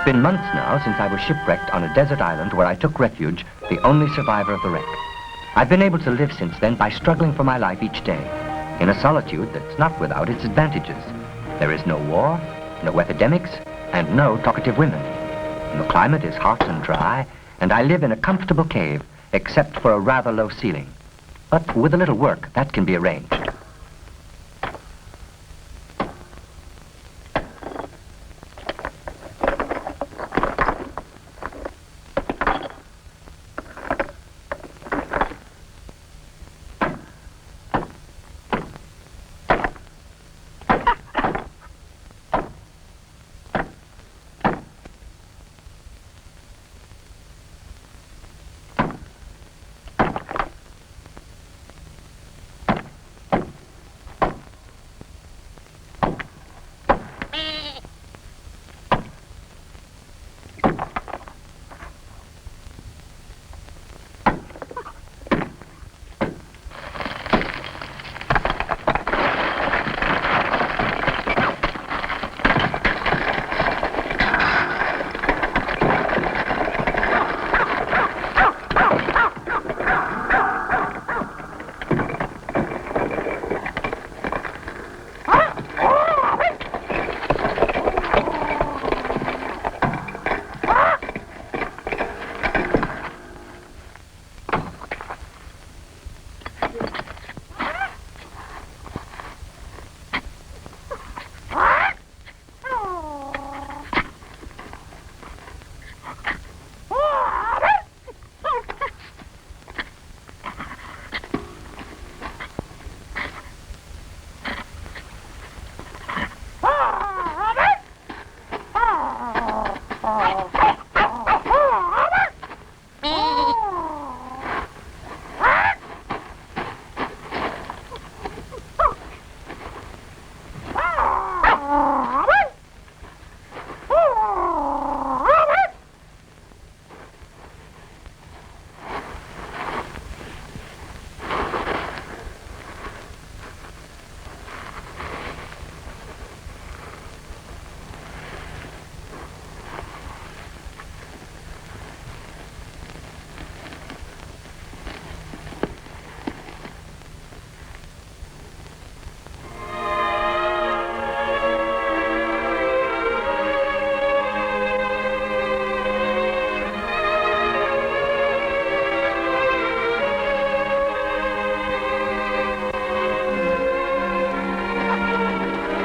It's been months now since I was shipwrecked on a desert island where I took refuge, the only survivor of the wreck. I've been able to live since then by struggling for my life each day, in a solitude that's not without its advantages. There is no war, no epidemics, and no talkative women. The climate is hot and dry, and I live in a comfortable cave, except for a rather low ceiling. But with a little work, that can be arranged.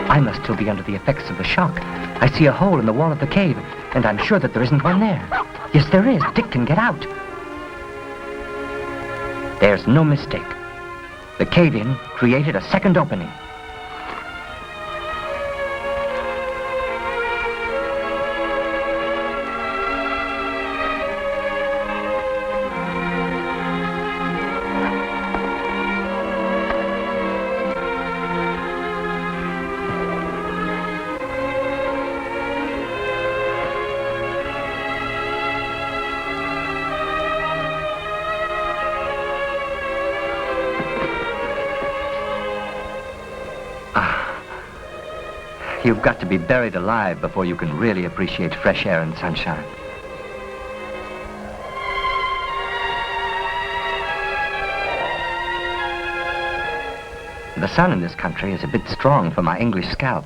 I must still be under the effects of the shock. I see a hole in the wall of the cave, and I'm sure that there isn't one there. Yes, there is. Dick can get out. There's no mistake. The cave-in created a second opening. You've got to be buried alive before you can really appreciate fresh air and sunshine. The sun in this country is a bit strong for my English scalp.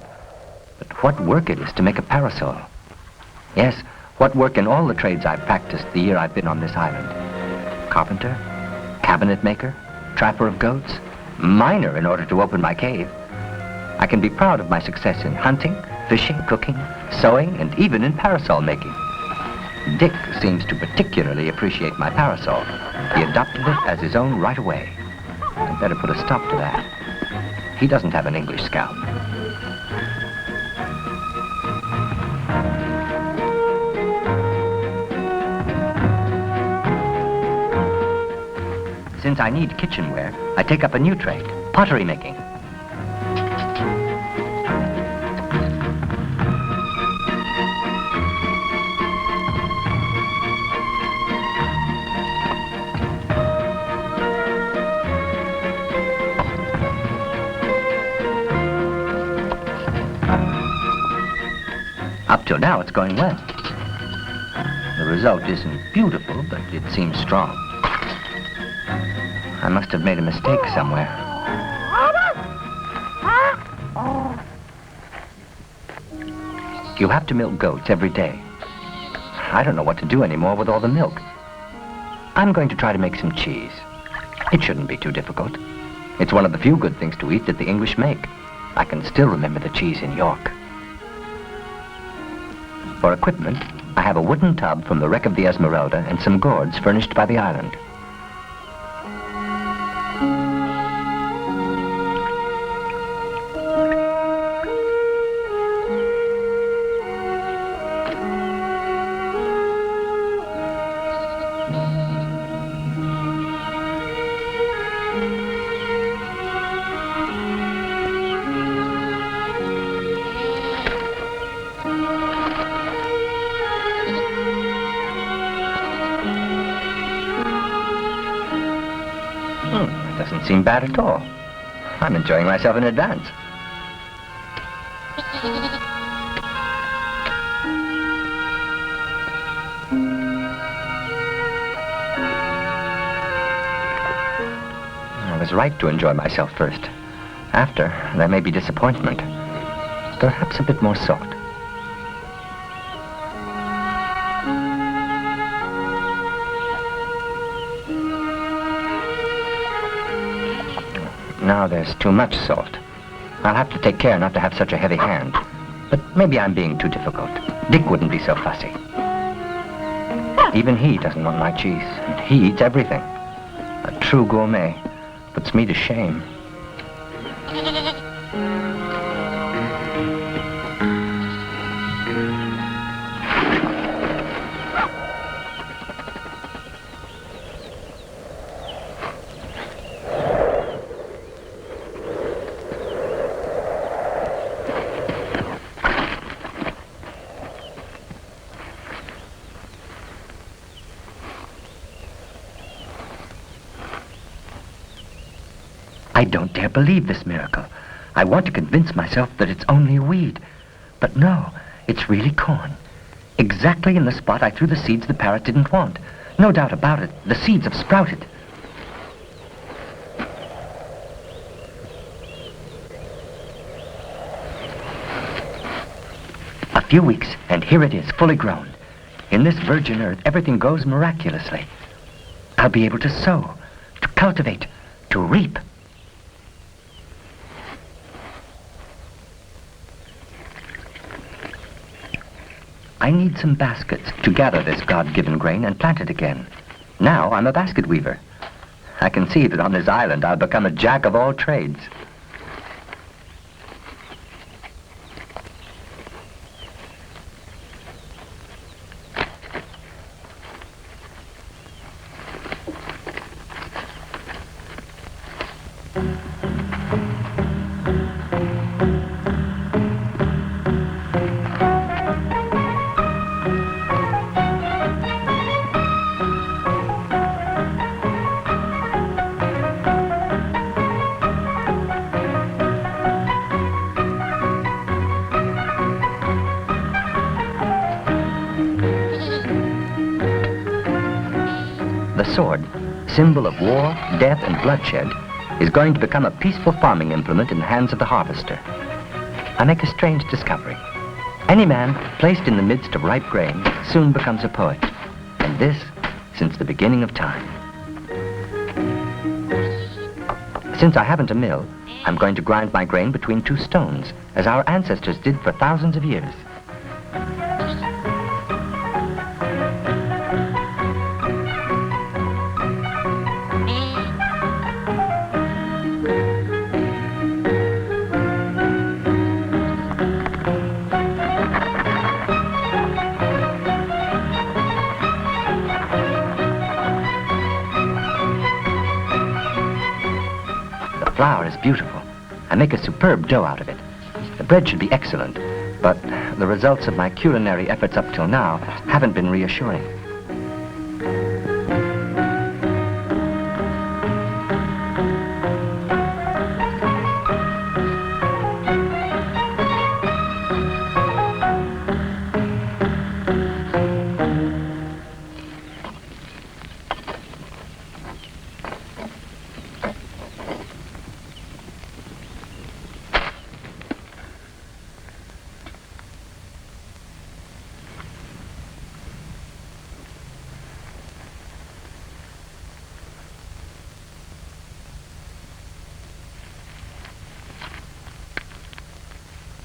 But what work it is to make a parasol. Yes, what work in all the trades I've practiced the year I've been on this island. Carpenter, cabinet maker, trapper of goats, miner in order to open my cave. I can be proud of my success in hunting, fishing, cooking, sewing, and even in parasol making. Dick seems to particularly appreciate my parasol. He adopted it as his own right away. I'd better put a stop to that. He doesn't have an English scalp. Since I need kitchenware, I take up a new trade, pottery making. Up till now, it's going well. result isn't beautiful, but it seems strong. I must have made a mistake somewhere. You have to milk goats every day. I don't know what to do anymore with all the milk. I'm going to try to make some cheese. It shouldn't be too difficult. It's one of the few good things to eat that the English make. I can still remember the cheese in York. For equipment, I have a wooden tub from the wreck of the Esmeralda and some gourds furnished by the island. Doesn't seem bad at all. I'm enjoying myself in advance. I was right to enjoy myself first. After, there may be disappointment. Perhaps a bit more salt. Now there's too much salt. I'll have to take care not to have such a heavy hand. But maybe I'm being too difficult. Dick wouldn't be so fussy. Even he doesn't want my cheese, and he eats everything. A true gourmet. Puts me to shame. I don't dare believe this miracle. I want to convince myself that it's only a weed. But no, it's really corn. Exactly in the spot I threw the seeds the parrot didn't want. No doubt about it, the seeds have sprouted. A few weeks, and here it is, fully grown. In this virgin earth, everything grows miraculously. I'll be able to sow, to cultivate, to reap. I need some baskets to gather this God-given grain and plant it again. Now I'm a basket weaver. I can see that on this island I'll become a jack of all trades. The sword, symbol of war, death, and bloodshed, is going to become a peaceful farming implement in the hands of the harvester. I make a strange discovery. Any man placed in the midst of ripe grain soon becomes a poet, and this since the beginning of time. Since I haven't a mill, I'm going to grind my grain between two stones, as our ancestors did for thousands of years. The flour is beautiful. I make a superb dough out of it. The bread should be excellent, but the results of my culinary efforts up till now haven't been reassuring.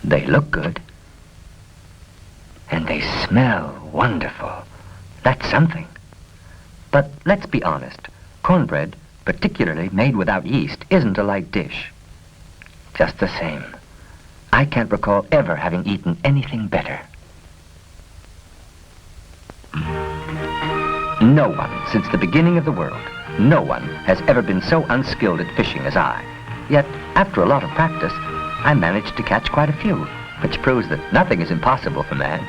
They look good. And they smell wonderful. That's something. But let's be honest. Cornbread, particularly made without yeast, isn't a light dish. Just the same, I can't recall ever having eaten anything better. No one, since the beginning of the world, no one has ever been so unskilled at fishing as I. Yet, after a lot of practice, I managed to catch quite a few, which proves that nothing is impossible for man.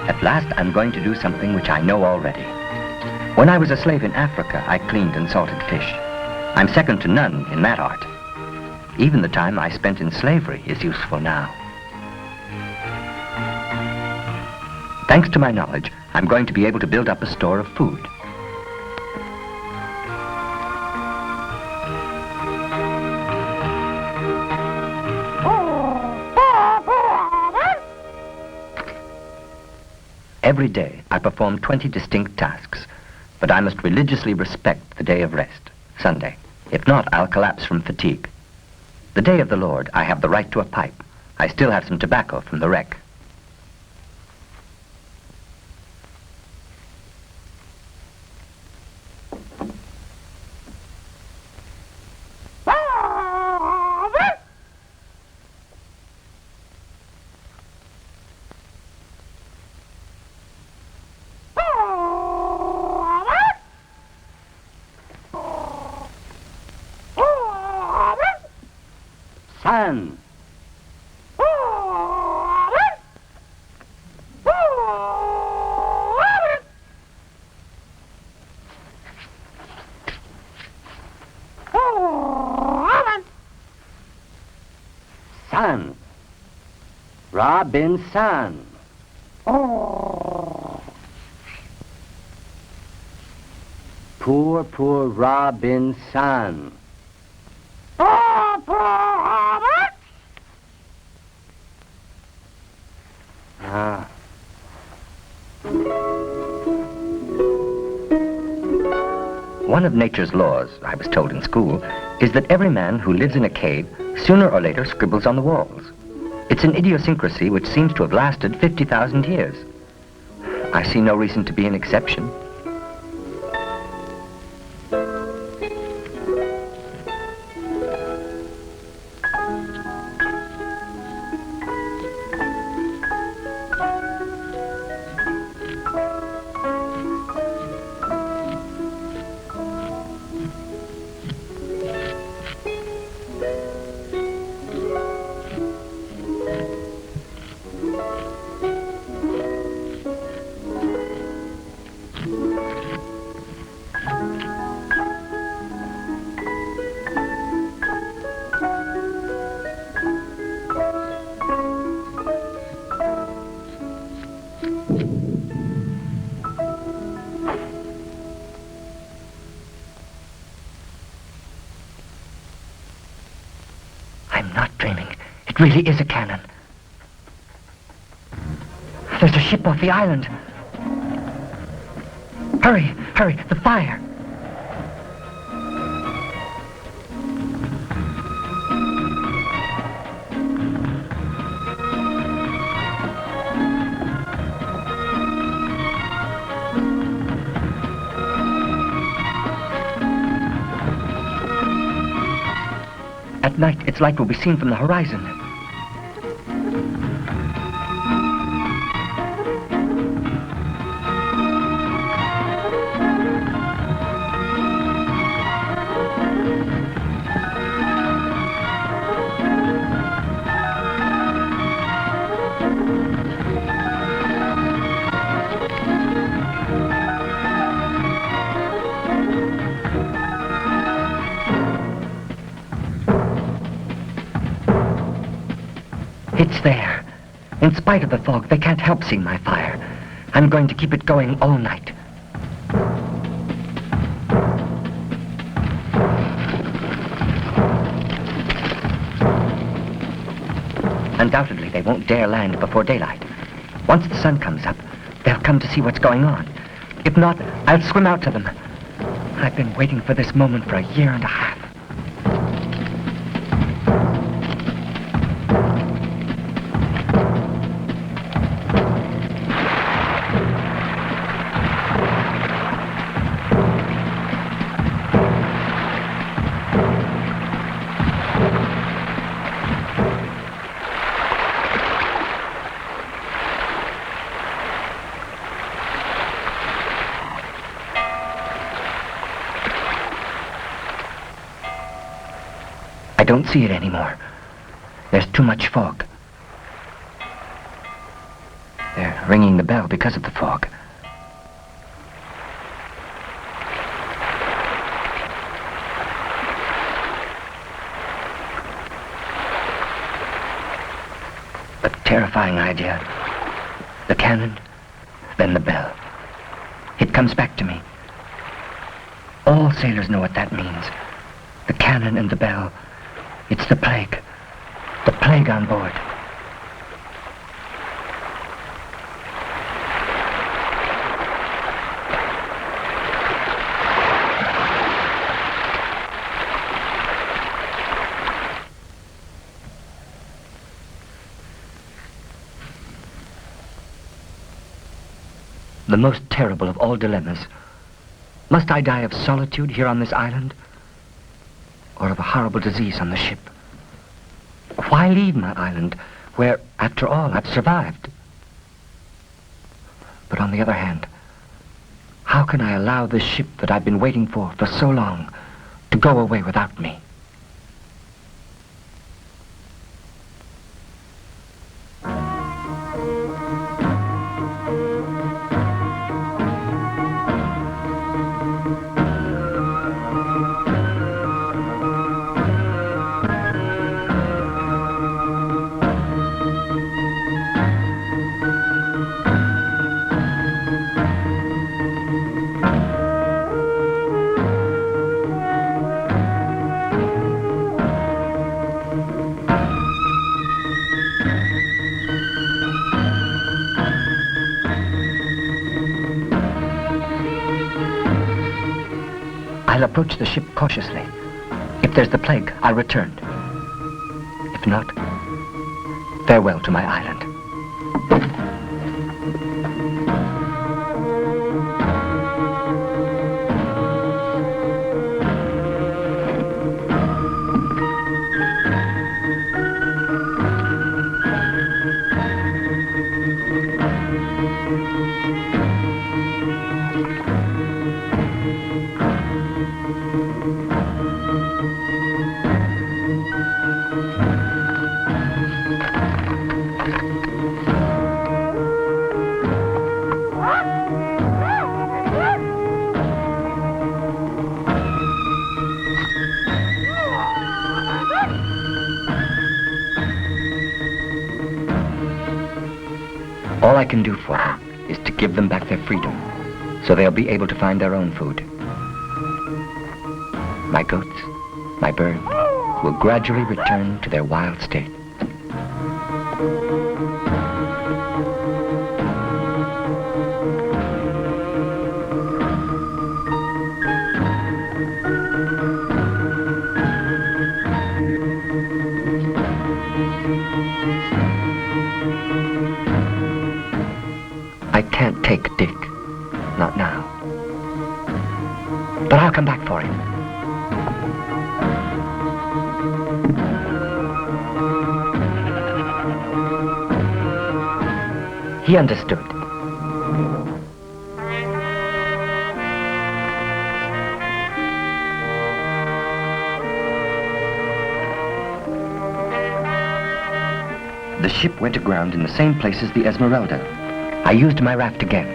At last, I'm going to do something which I know already. When I was a slave in Africa, I cleaned and salted fish. I'm second to none in that art. Even the time I spent in slavery is useful now. Thanks to my knowledge, I'm going to be able to build up a store of food. Every day, I perform 20 distinct tasks, but I must religiously respect the day of rest, Sunday. If not, I'll collapse from fatigue. The day of the Lord, I have the right to a pipe. I still have some tobacco from the wreck. Sun. Son. Robinson. Poor, poor Robinson. One of nature's laws, I was told in school, is that every man who lives in a cave sooner or later scribbles on the walls. It's an idiosyncrasy which seems to have lasted 50,000 years. I see no reason to be an exception. I'm not dreaming. It really is a cannon. There's a ship off the island. Hurry, hurry, the fire. At night, its light will be seen from the horizon. It's there. In spite of the fog, they can't help seeing my fire. I'm going to keep it going all night. Undoubtedly, they won't dare land before daylight. Once the sun comes up, they'll come to see what's going on. If not, I'll swim out to them. I've been waiting for this moment for a year and a half. I don't see it anymore. There's too much fog. They're ringing the bell because of the fog. A terrifying idea. The cannon, then the bell. It comes back to me. All sailors know what that means. The cannon and the bell. It's the plague. The plague on board. The most terrible of all dilemmas. Must I die of solitude here on this island? Or of a horrible disease on the ship? Why leave my island, where, after all, I've survived? But on the other hand, how can I allow this ship that I've been waiting for so long to go away without me? I'll approach the ship cautiously. If there's the plague, I'll return. If not, farewell to my island. All I can do for them is to give them back their freedom, so they'll be able to find their own food. My goats, my birds, will gradually return to their wild state. I can't take Dick. Not now. But I'll come back for him. He understood. The ship went aground in the same place as the Esmeralda. I used my raft again.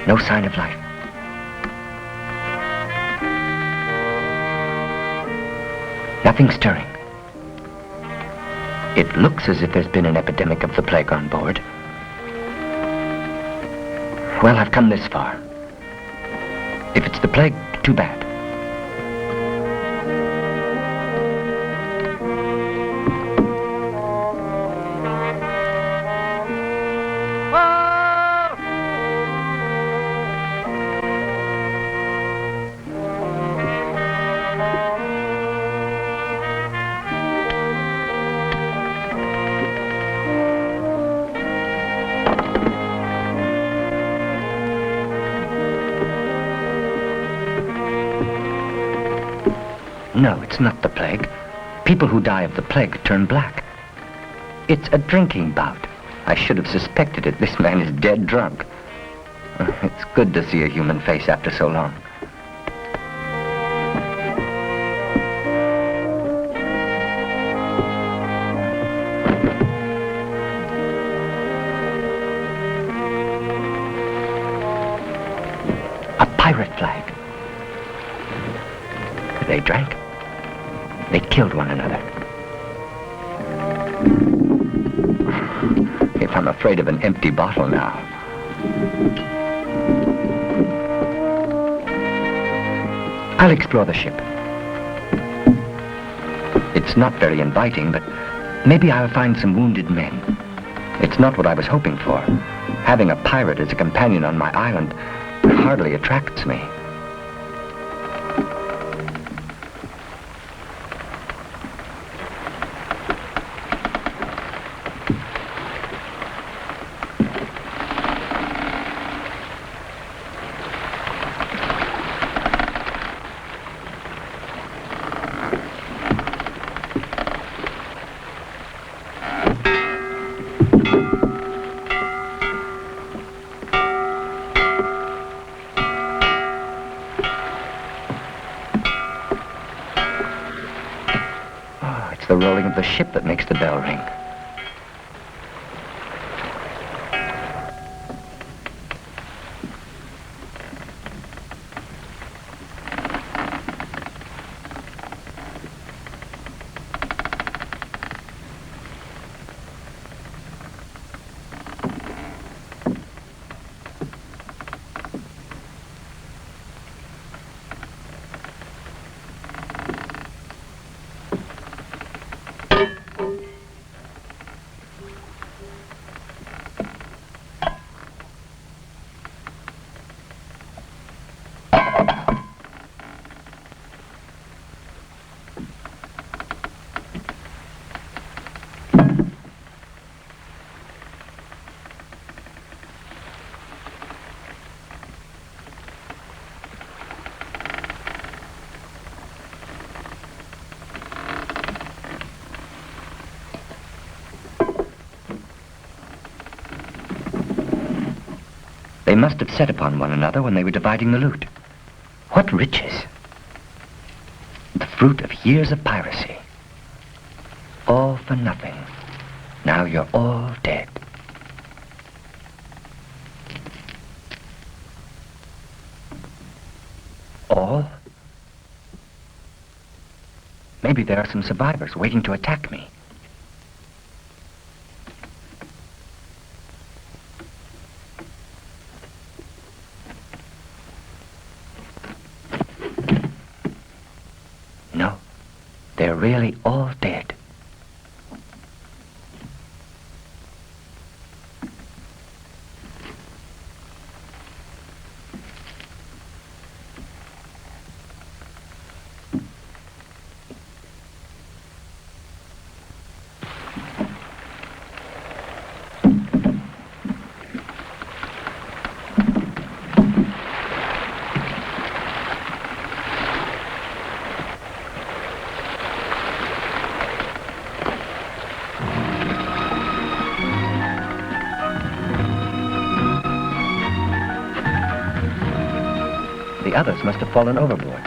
No sign of life. Nothing stirring. It looks as if there's been an epidemic of the plague on board. Well, I've come this far. If it's the plague, too bad. No, it's not the plague. People who die of the plague turn black. It's a drinking bout. I should have suspected it. This man is dead drunk. It's good to see a human face after so long. A pirate flag. They drank. They killed one another. If I'm afraid of an empty bottle now. I'll explore the ship. It's not very inviting, but maybe I'll find some wounded men. It's not what I was hoping for. Having a pirate as a companion on my island hardly attracts me. The rolling of the ship that makes the bell ring. They must have set upon one another when they were dividing the loot. What riches! The fruit of years of piracy. All for nothing. Now you're all dead. All? Maybe there are some survivors waiting to attack me. No, they're really all dead. The others must have fallen overboard.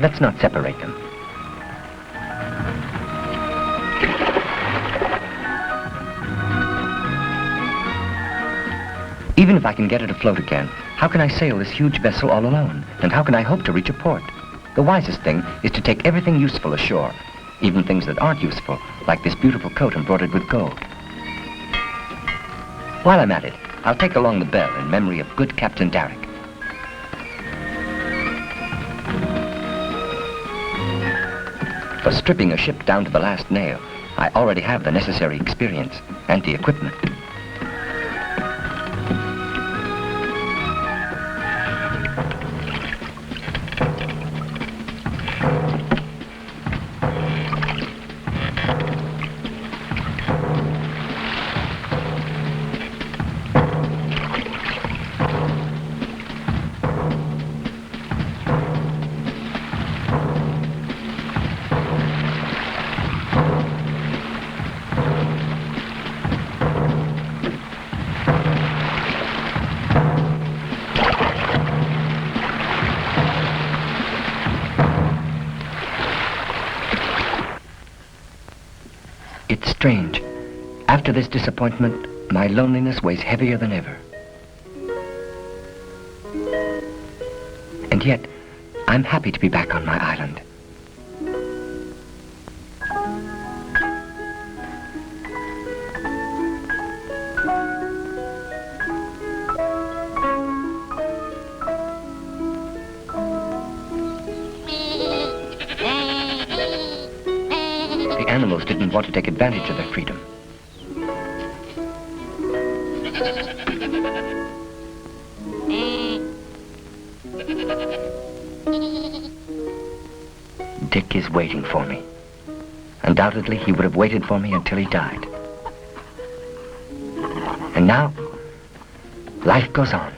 Let's not separate them. Even if I can get it afloat again, how can I sail this huge vessel all alone? And how can I hope to reach a port? The wisest thing is to take everything useful ashore, even things that aren't useful, like this beautiful coat embroidered with gold. While I'm at it, I'll take along the bell in memory of good Captain Darrick. For stripping a ship down to the last nail, I already have the necessary experience and the equipment. It's strange. After this disappointment, my loneliness weighs heavier than ever. And yet, I'm happy to be back on my island. The animals didn't want to take advantage of their freedom. Dick is waiting for me. Undoubtedly, he would have waited for me until he died. And now, life goes on.